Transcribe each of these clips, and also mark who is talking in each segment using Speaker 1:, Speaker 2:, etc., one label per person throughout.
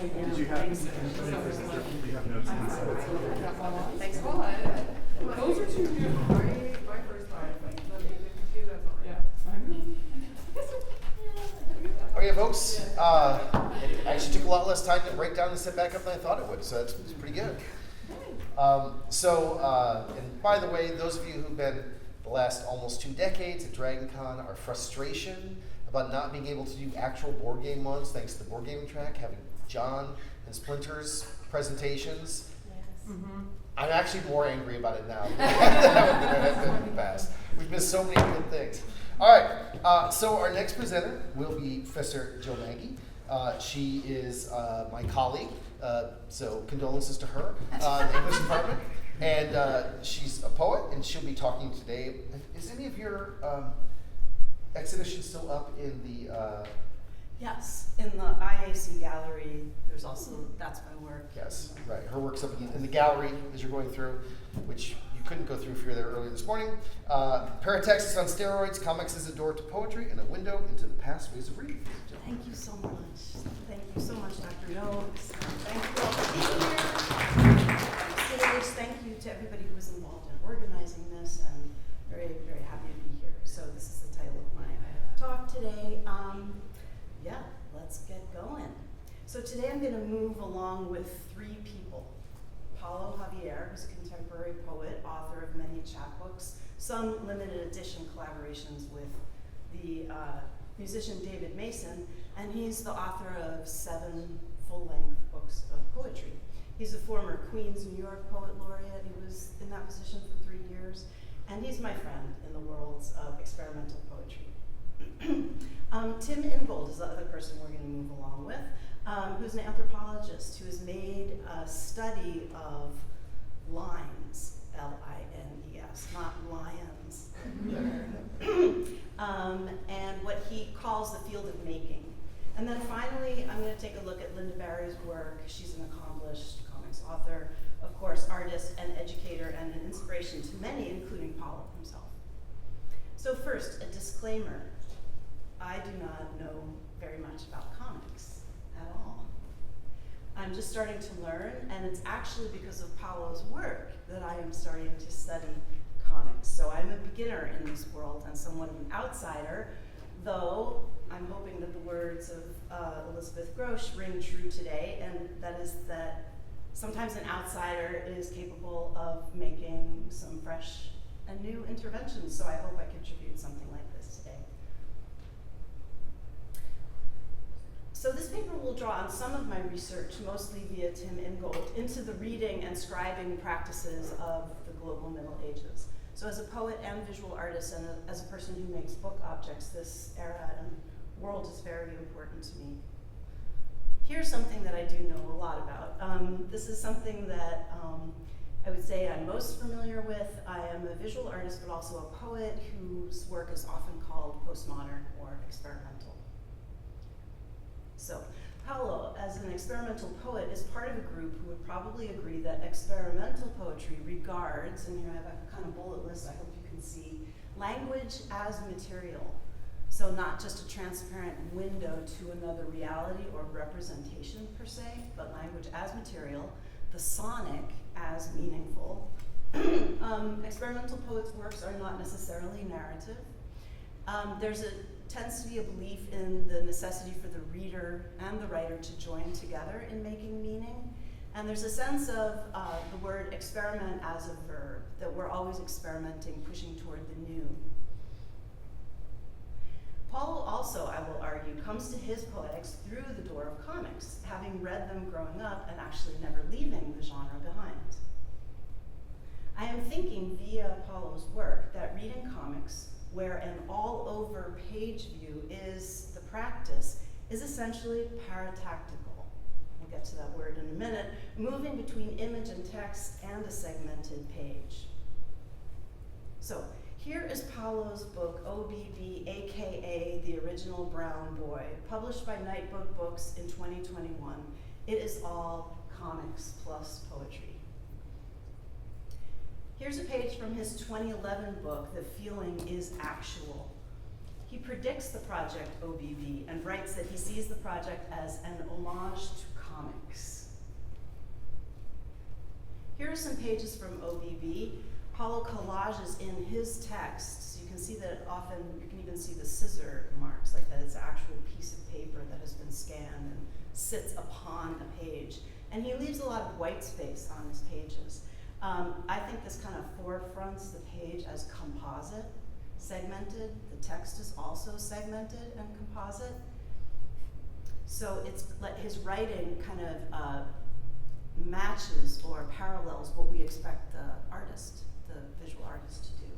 Speaker 1: Did you have notes?
Speaker 2: Thanks a lot. Those are two new. My first time. Yeah.
Speaker 3: Okay, folks. It actually took a lot less time to break down and set back up than I thought it would, so it's pretty good. And by the way, those of you who've been the last almost 2 decades at Dragon Con, our frustration about not being able to do actual board game ones, thanks to the board gaming track, having John and Splinter's presentations.
Speaker 4: Yes.
Speaker 2: Mm-hmm.
Speaker 3: I'm actually more angry about it now than I have been in the past. We've missed so many good things. All right, so our next presenter will be Professor Jill Magi. She is my colleague, so condolences to her in the English department. And she's a poet, and she'll be talking today. Is any of your exhibition still up in the...
Speaker 4: Yes, in the IAC gallery, there's also, that's my work.
Speaker 3: Yes, right. Her work's up in the gallery as you're going through, which you couldn't go through if you were there earlier this morning. Parataxis on Steroids, Comics as a Door to Poetry, and a Window into the Past Ways of Reading.
Speaker 4: Thank you so much. Thank you so much, Dr. Noakes. Thank you all for being here. Thank you to everybody who was involved in organizing this, and very, very happy to be here. So this is the title of my talk today. Yeah, let's get going. So today I'm going to move along with 3 people. Paulo Javier, who's a contemporary poet, author of many chapbooks, some limited edition collaborations with the musician David Mason, and he's the author of 7 full-length books of poetry. He's a former Queens, New York Poet Laureate. He was in that position for 3 years, and he's my friend in the worlds of experimental poetry. Tim Ingold is the other person we're going to move along with, who's an anthropologist who has made a study of lines, L-I-N-E-S, not lions, and what he calls the field of making. And then finally, I'm going to take a look at Linda Barry's work. She's an accomplished comics author, of course, artist and educator, and an inspiration to many, including Paulo himself. So first, a disclaimer. I do not know very much about comics at all. I'm just starting to learn, and it's actually because of Paulo's work that I am starting to study comics. So I'm a beginner in this world and somewhat of an outsider, though I'm hoping that the words of Elizabeth Grosz ring true today, and that is that sometimes an outsider is capable of making some fresh and new interventions, so I hope I contribute something like this today. So this paper will draw on some of my research, mostly via Tim Ingold, into the reading and scribing practices of the global Middle Ages. So as a poet and visual artist, and as a person who makes book objects, this era and world is very important to me. Here's something that I do know a lot about. This is something that I would say I'm most familiar with. I am a visual artist, but also a poet whose work is often called postmodern or experimental. So, Paulo, as an experimental poet, is part of a group who would probably agree that experimental poetry regards, and here I have a kind of bullet list I hope you can see, language as material. So not just a transparent window to another reality or representation per se, but language as material, the sonic as meaningful. Experimental poets' works are not necessarily narrative. Tends to be a belief in the necessity for the reader and the writer to join together in making meaning. And there's a sense of the word experiment as a verb, that we're always experimenting, pushing toward the new. Paulo also, I will argue, comes to his poetics through the door of comics, having read them growing up and actually never leaving the genre behind. I am thinking via Paulo's work that reading comics, where an all-over page view is the practice, is essentially paratactical. We'll get to that word in a minute, moving between image and text and a segmented page. So here is Paulo's book, OBB, aka The Original Brown Boy, published by Nightboat Books in 2021. It is all comics plus poetry. Here's a page from his 2011 book, The Feeling is Actual. He predicts the project OBB and writes that he sees the project as an homage to comics. Here are some pages from OBB. Paulo collages in his texts. You can see that often, you can even see the scissor marks, like that it's an actual piece of paper that has been scanned and sits upon a page. And he leaves a lot of white space on his pages. I think this kind of forefronts the page as composite, segmented. The text is also segmented and composite. So it's like his writing kind of matches or parallels what we expect the artist, the visual artist, to do.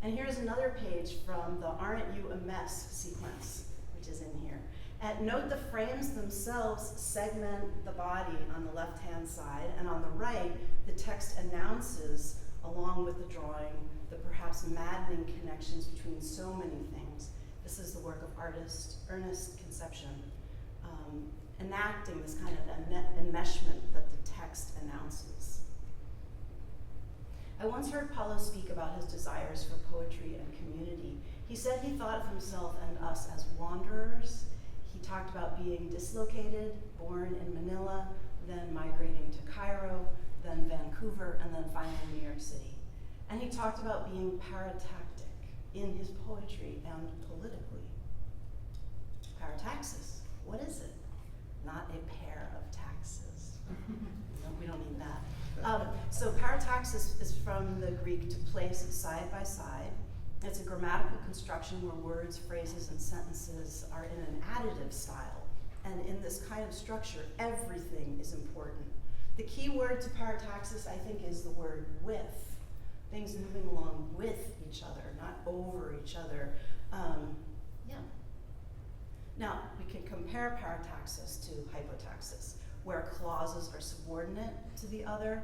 Speaker 4: And here's another page from the Aren't You a Mess sequence, which is in here. And note the frames themselves segment the body on the left-hand side, and on the right, the text announces, along with the drawing, the perhaps maddening connections between so many things. This is the work of artist Ernest Conception, enacting this kind of enmeshment that the text announces. I once heard Paulo speak about his desires for poetry and community. He said he thought of himself and us as wanderers. He talked about being dislocated, born in Manila, then migrating to Cairo, then Vancouver, and then finally New York City. And he talked about being paratactic in his poetry and politically. Parataxis, what is it? Not a pair of taxes. No, we don't need that. So parataxis is from the Greek to place side by side. It's a grammatical construction where words, phrases, and sentences are in an additive style. And in this kind of structure, everything is important. The key word to parataxis, I think, is the word with. Things moving along with each other, not over each other. Now, we can compare parataxis to hypotaxis, where clauses are subordinate to the other.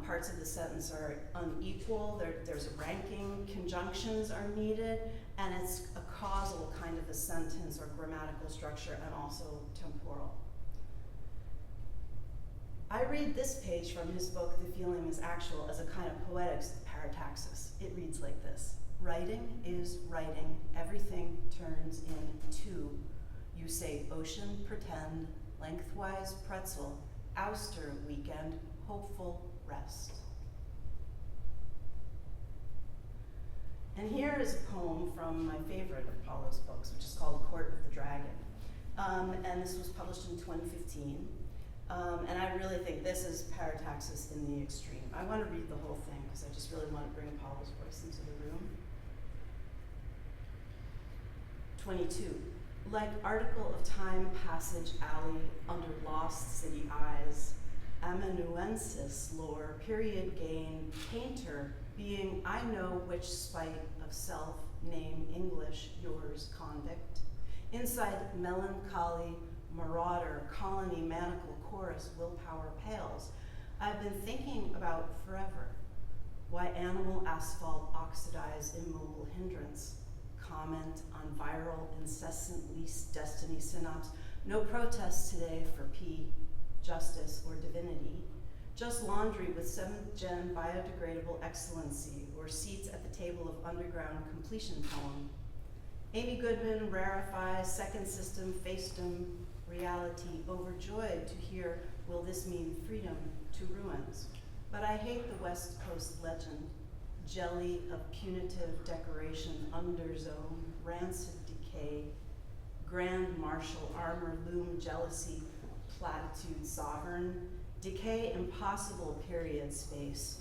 Speaker 4: Parts of the sentence are unequal, there's a ranking, conjunctions are needed, and it's a causal kind of a sentence or grammatical structure, and also temporal. I read this page from his book, The Feeling is Actual, as a kind of poetics parataxis. It reads like this: writing is writing, everything turns into. You say ocean, pretend, lengthwise pretzel, ouster, weekend, hopeful, rest. And here is a poem from my favorite of Paulo's books, which is called Court of the Dragon. And this was published in 2015. And I really think this is parataxis in the extreme. I want to read the whole thing because I just really want to bring Paulo's voice into the room. 22. Like article of time passage alley under lost city eyes, amanuensis lore, period gain, painter, being I know which spite of self, name English, yours convict. Inside melancholy, marauder, colony, manacle, chorus, willpower pales. I've been thinking about forever. Why animal asphalt oxidize immobile hindrance. Comment on viral, incessant least destiny synapse. No protest today for P, justice, or divinity. Just laundry with 7th gen biodegradable excellency, or seats at the table of underground completion poem. Amy Goodman rarefies second system, facedom, reality, overjoyed to hear, will this mean freedom to ruins? But I hate the West Coast legend, jelly of punitive decoration, underzone, rancid decay, grand martial armor, loom, jealousy, platitude, sovereign, decay, impossible period space,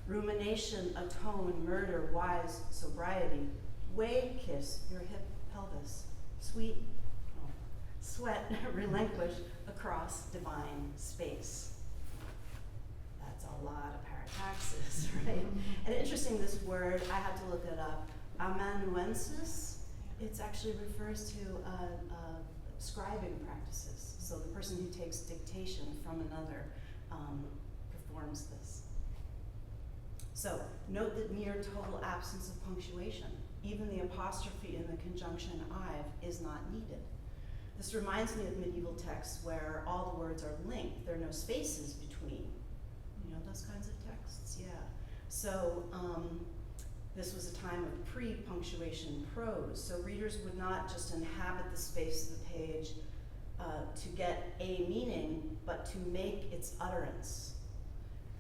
Speaker 4: rumination, atone, murder, wise, sobriety, way kiss your hip pelvis, sweet, sweat, relinquish across divine space. That's a lot of parataxis, right? And interesting, this word, I had to look it up, amanuensis, it actually refers to scribing practices. So the person who takes dictation from another performs this. So note that near total absence of punctuation, even the apostrophe in the conjunction I've is not needed. This reminds me of medieval texts where all the words are linked. There are no spaces between. You know those kinds of texts? Yeah. So this was a time of pre-punctuation prose. So readers would not just inhabit the space of the page to get a meaning, but to make its utterance.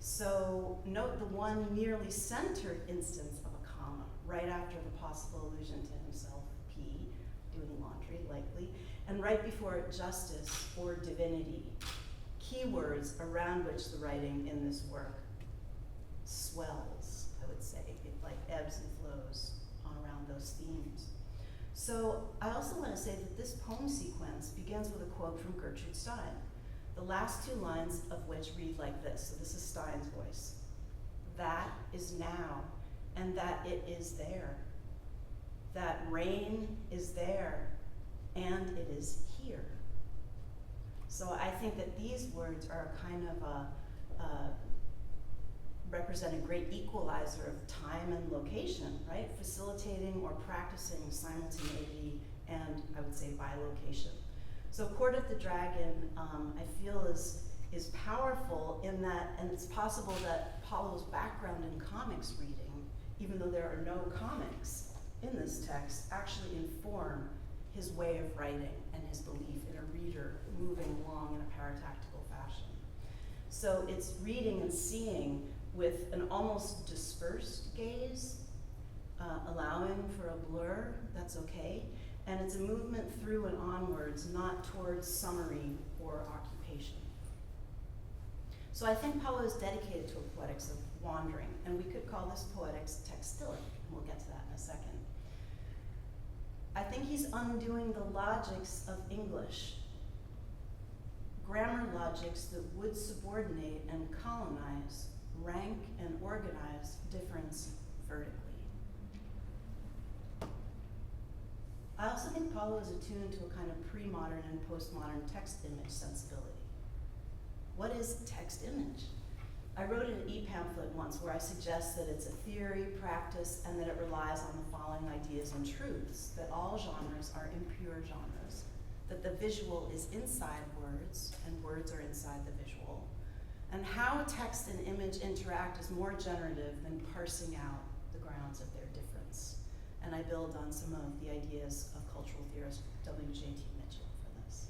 Speaker 4: So note the one merely centered instance of a comma, right after the possible allusion to himself, P, doing laundry, likely, and right before it, justice or divinity, keywords around which the writing in this work swells, I would say. It like ebbs and flows on around those themes. So I also want to say that this poem sequence begins with a quote from Gertrude Stein, the last two lines of which read like this. So this is Stein's voice. That is now, and that it is there. That rain is there, and it is here. So I think that these words are kind of represent a great equalizer of time and location, right? Facilitating or practicing simultaneity and, I would say, bilocation. So Court of the Dragon, I feel is powerful in that, and it's possible that Paulo's background in comics reading, even though there are no comics in this text, actually inform his way of writing and his belief in a reader moving along in a paratactical fashion. So it's reading and seeing with an almost dispersed gaze, allowing for a blur, that's okay, and it's a movement through and onwards, not towards summary or occupation. So I think Paulo is dedicated to a poetics of wandering, and we could call this poetics textilic, and we'll get to that in a second. I think he's undoing the logics of English, grammar logics that would subordinate and colonize, rank and organize difference vertically. I also think Paulo is attuned to a kind of pre-modern and postmodern text image sensibility. What is text image? I wrote an e-pamphlet once where I suggest that it's a theory, practice, and that it relies on the following ideas and truths: that all genres are impure genres, that the visual is inside words, and words are inside the visual, and how text and image interact is more generative than parsing out the grounds of their difference. And I build on some of the ideas of cultural theorist W.J.T. Mitchell for this.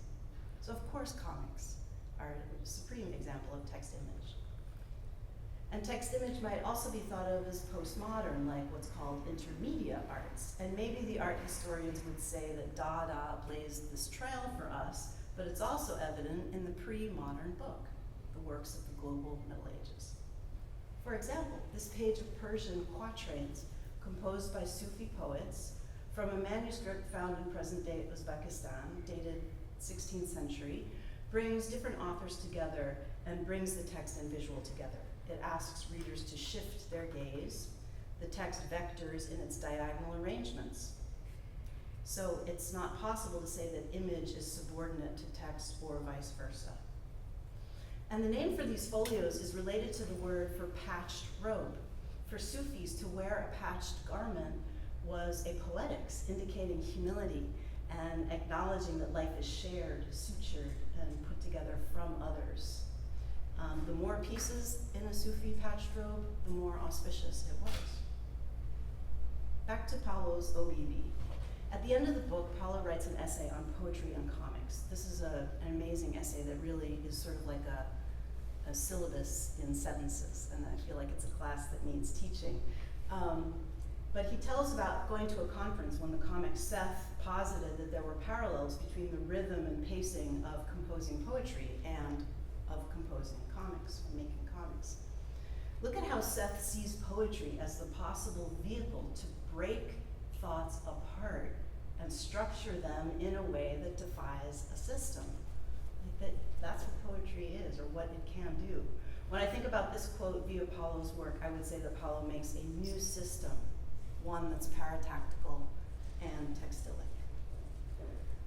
Speaker 4: So of course comics are a supreme example of text image. And text image might also be thought of as postmodern, like what's called intermedia arts. And maybe the art historians would say that Dada blazed this trail for us, but it's also evident in the pre-modern book, the works of the global Middle Ages. For example, this page of Persian quatrains composed by Sufi poets from a manuscript found in present-day Uzbekistan, dated 16th century, brings different authors together and brings the text and visual together. It asks readers to shift their gaze. The text vectors in its diagonal arrangements. So it's not possible to say that image is subordinate to text or vice versa. And the name for these folios is related to the word for patched robe. For Sufis, to wear a patched garment was a poetics, indicating humility and acknowledging that life is shared, sutured, and put together from others. The more pieces in a Sufi patched robe, the more auspicious it was. Back to Paulo's OEB. At the end of the book, Paulo writes an essay on poetry and comics. This is an amazing essay that really is sort of like a syllabus in sentences, and I feel like it's a class that needs teaching. But he tells about going to a conference when the comic Seth posited that there were parallels between the rhythm and pacing of composing poetry and of composing comics, or making comics. Look at how Seth sees poetry as the possible vehicle to break thoughts apart and structure them in a way that defies a system. That's what poetry is, or what it can do. When I think about this quote via Paulo's work, I would say that Paulo makes a new system, one that's paratactical and textilic.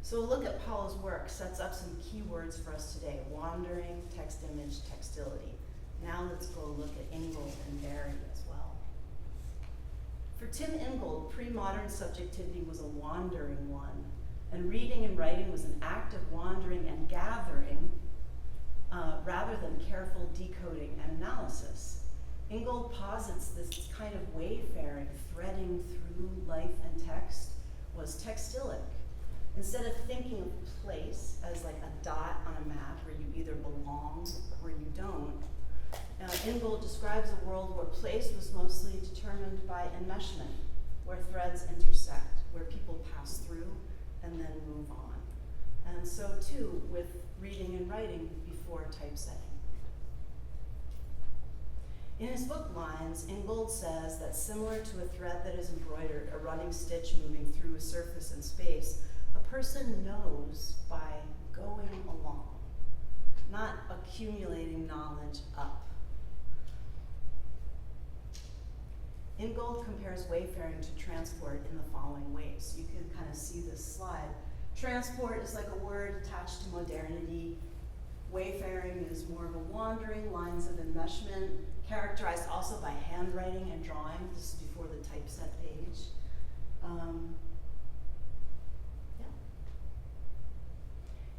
Speaker 4: So a look at Paulo's work sets up some key words for us today: wandering, text image, textility. Now let's go look at Ingold and Barry as well. For Tim Ingold, pre-modern subjectivity was a wandering one, and reading and writing was an act of wandering and gathering rather than careful decoding and analysis. Ingold posits this kind of wayfaring, threading through life and text was textilic, Instead of thinking of place as like a dot on a map where you either belong or you don't, Ingold describes a world where place was mostly determined by enmeshment, where threads intersect, where people pass through and then move on. And so too with reading and writing before typesetting. In his book Lines, Ingold says that similar to a thread that is embroidered, a running stitch moving through a surface in space, a person knows by going along, not accumulating knowledge up. Ingold compares wayfaring to transport in the following ways. You can kind of see this slide. Transport is like a word attached to modernity. Wayfaring is more of a wandering, lines of enmeshment, characterized also by handwriting and drawing. This is before the typeset page.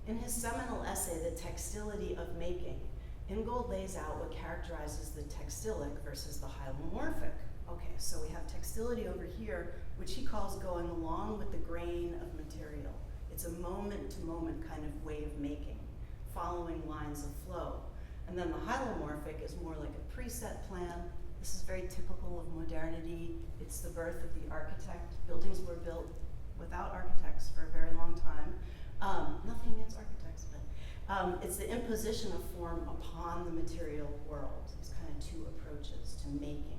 Speaker 4: In his seminal essay, The Textility of Making, Ingold lays out what characterizes the textilic versus the hyomorphic. Okay, so we have textility over here, which he calls going along with the grain of material. It's a moment-to-moment kind of way of making, following lines of flow. And then the hyomorphic is more like a preset plan. This is very typical of modernity. It's the birth of the architect. Buildings were built without architects for a very long time. Nothing against architects, but it's the imposition of form upon the material world. These kind of two approaches to making.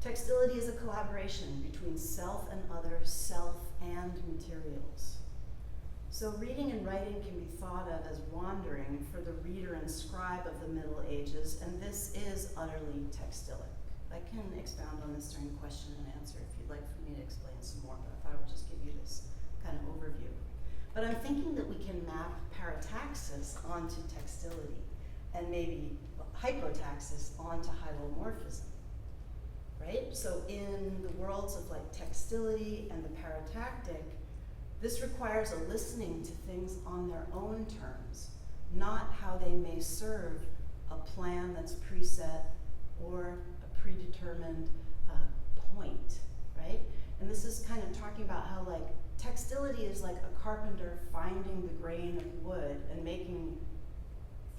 Speaker 4: Textility is a collaboration between self and other, self and materials. So reading and writing can be thought of as wandering for the reader and scribe of the Middle Ages, and this is utterly textilic. I can expound on this during question and answer if you'd like for me to explain some more, but I thought I would just give you this kind of overview. But I'm thinking that we can map parataxis onto textility and maybe hypotaxis onto hyomorphism, right? So in the worlds of like textility and the paratactic, this requires a listening to things on their own terms, not how they may serve a plan that's preset or a predetermined point, right? And this is kind of talking about how like textility is like a carpenter finding the grain of wood and making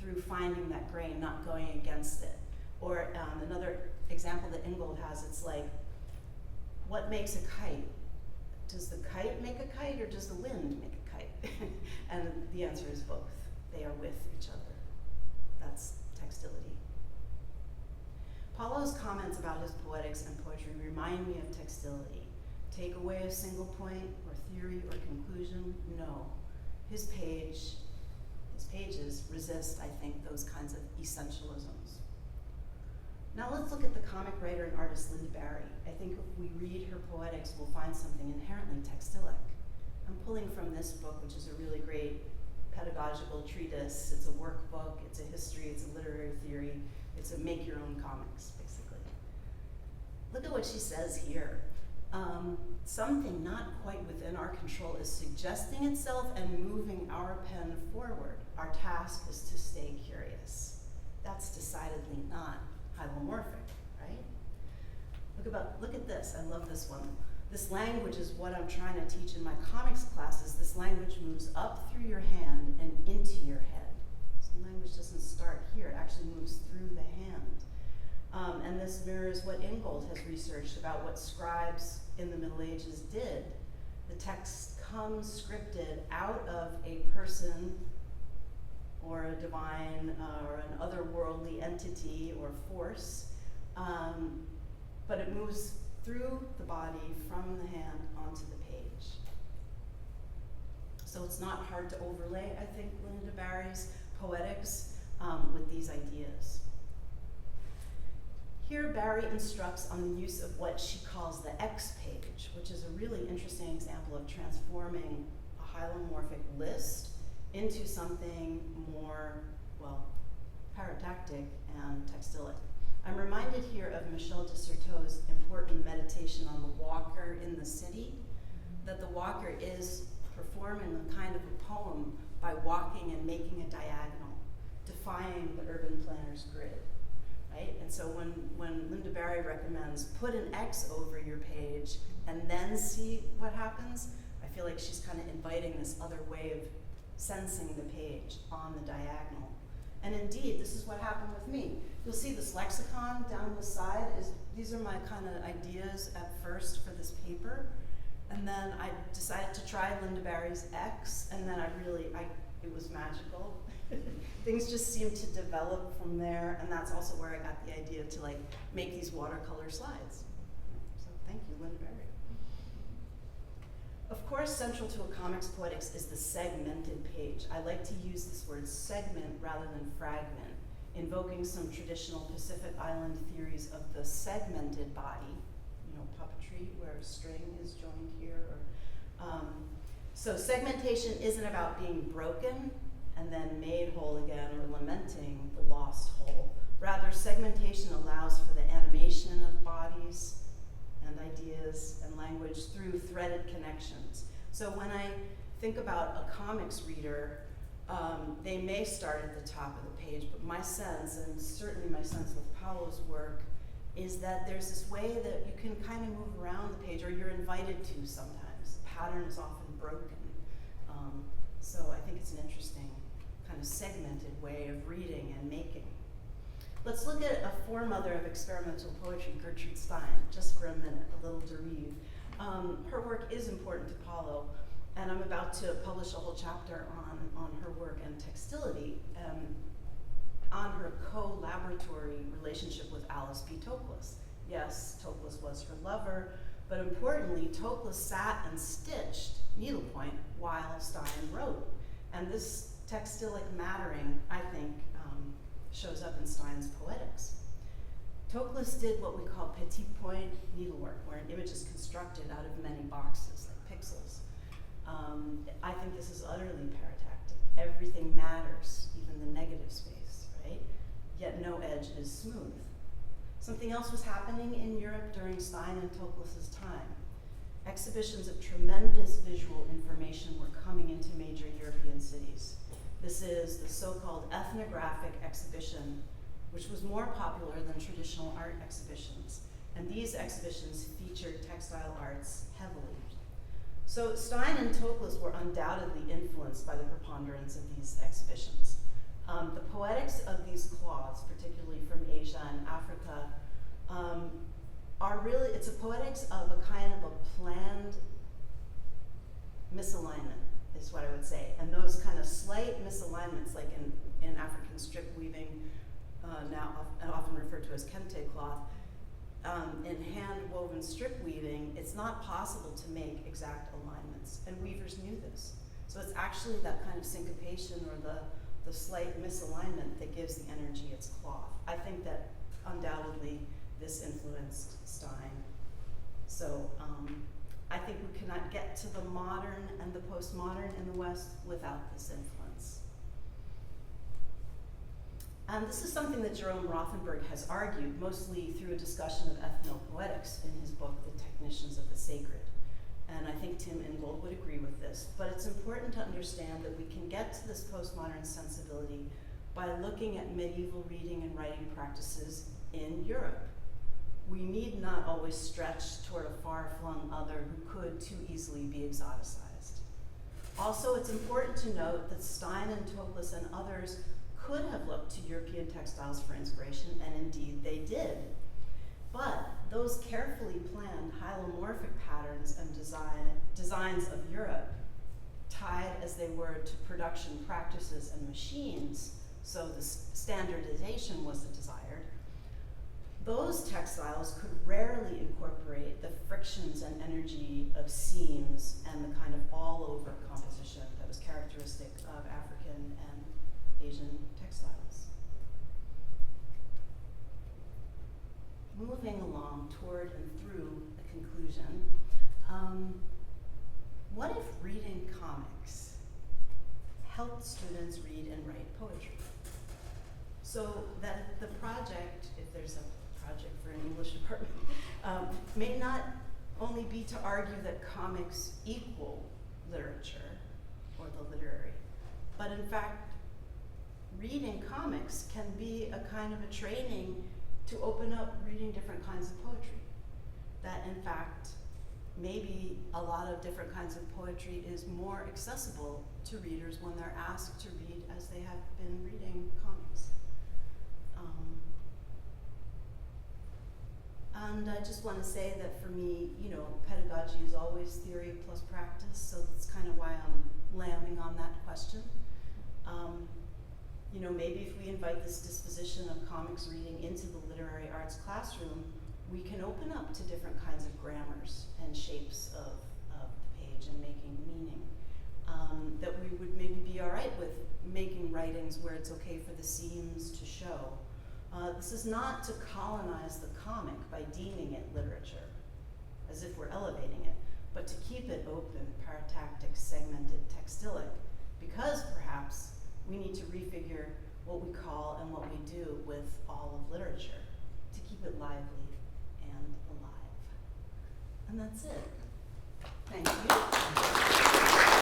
Speaker 4: through finding that grain, not going against it. Or another example that Ingold has, it's like, what makes a kite? Does the kite make a kite or does the wind make a kite? And the answer is both. They are with each other. That's textility. Paulo's comments about his poetics and poetry remind me of textility. Take away a single point or theory or conclusion? No. His pages resist, I think, those kinds of essentialisms. Now let's look at the comic writer and artist Linda Barry. I think if we read her poetics, we'll find something inherently textilic. I'm pulling from this book, which is a really great pedagogical treatise. It's a workbook, it's a history, it's a literary theory, it's a make your own comics, basically. Look at what she says here. Something not quite within our control is suggesting itself and moving our pen forward. Our task is to stay curious. That's decidedly not hyomorphic, right? Look at this, I love this one. This language is what I'm trying to teach in my comics classes. This language moves up through your hand and into your head. So language doesn't start here, it actually moves through the hand. And this mirrors what Ingold has researched about what scribes in the Middle Ages did. The text comes scripted out of a person or a divine or an otherworldly entity or force, but it moves through the body from the hand onto the page. So it's not hard to overlay, I think, Linda Barry's poetics with these ideas. Here, Barry instructs on the use of what she calls the X page, which is a really interesting example of transforming a hyomorphic list into something more, well, paratactic and textilic. I'm reminded here of Michel de Certeau's important meditation on the walker in the city, that the walker is performing a kind of a poem by walking and making a diagonal, defying the urban planner's grid. Right? And so when Linda Barry recommends put an X over your page and then see what happens, I feel like she's kind of inviting this other way of sensing the page on the diagonal. And indeed, this is what happened with me. You'll see this lexicon down the side. These are my kind of ideas at first for this paper. And then I decided to try Linda Barry's X, and then it was magical. Things just seemed to develop from there, and that's also where I got the idea to like make these watercolor slides. So thank you, Linda Barry. Of course, central to a comic's poetics is the segmented page. I like to use this word segment rather than fragment, invoking some traditional Pacific Island theories of the segmented body, puppetry, where a string is joined here. So segmentation isn't about being broken and then made whole again or lamenting the lost whole. Rather, segmentation allows for the animation of bodies and ideas and language through threaded connections. So when I think about a comics reader, they may start at the top of the page, but my sense, and certainly my sense with Paulo's work, is that there's this way that you can kind of move around the page, or you're invited to sometimes. The pattern is often broken. So I think it's an interesting kind of segmented way of reading and making. Let's look at a foremother of experimental poetry, Gertrude Stein, just for a minute, a little derive. Her work is important to Paulo, and I'm about to publish a whole chapter on her work and textility, on her co-laboratory relationship with Alice B. Toklas. Yes, Toklas was her lover, but importantly, Toklas sat and stitched needlepoint while Stein wrote. And this textilic mattering, I think, shows up in Stein's poetics. Toklas did what we call petit point needlework, where an image is constructed out of many boxes, like pixels. I think this is utterly paratactic. Everything matters, even the negative space, right? Yet no edge is smooth. Something else was happening in Europe during Stein and Toklas's time. Exhibitions of tremendous visual information were coming into major European cities. This is the so-called ethnographic exhibition, which was more popular than traditional art exhibitions. And these exhibitions featured textile arts heavily. So Stein and Toklas were undoubtedly influenced by the preponderance of these exhibitions. The poetics of these cloths, particularly from Asia and Africa, are really, it's a poetics of a kind of a planned misalignment, is what I would say. And those kind of slight misalignments, like in African strip weaving, now often referred to as kente cloth, in hand-woven strip weaving, it's not possible to make exact alignments, and weavers knew this. So it's actually that kind of syncopation or the slight misalignment that gives the energy its cloth. I think that undoubtedly this influenced Stein. So I think we cannot get to the modern and the postmodern in the West without this influence. And this is something that Jerome Rothenberg has argued, mostly through a discussion of ethnopoetics in his book, The Technicians of the Sacred. And I think Tim Ingold would agree with this. But it's important to understand that we can get to this postmodern sensibility by looking at medieval reading and writing practices in Europe. We need not always stretch toward a far-flung other who could too easily be exoticized. Also, it's important to note that Stein and Toklas and others could have looked to European textiles for inspiration, and indeed they did. But those carefully planned hyomorphic patterns and designs of Europe, tied as they were to production practices and machines, so the standardization was the desired, those textiles could rarely incorporate the frictions and energy of seams and the kind of all-over composition that was characteristic of African and Asian textiles. Moving along toward and through a conclusion, what if reading comics helped students read and write poetry? So that the project, if there's a project for an English department, may not only be to argue that comics equal literature or the literary, but in fact, reading comics can be a kind of a training to open up reading different kinds of poetry. That in fact, maybe a lot of different kinds of poetry is more accessible to readers when they're asked to read as they have been reading comics. And I just want to say that for me, you know, pedagogy is always theory plus practice, so that's kind of why I'm landing on that question. You know, maybe if we invite this disposition of comics reading into the literary arts classroom, we can open up to different kinds of grammars and shapes of the page and making meaning. That we would maybe be all right with making writings where it's okay for the seams to show. This is not to colonize the comic by deeming it literature, as if we're elevating it, but to keep it open, paratactic, segmented, textilic, because perhaps we need to refigure what we call and what we do with all of literature to keep it lively and alive. And that's it.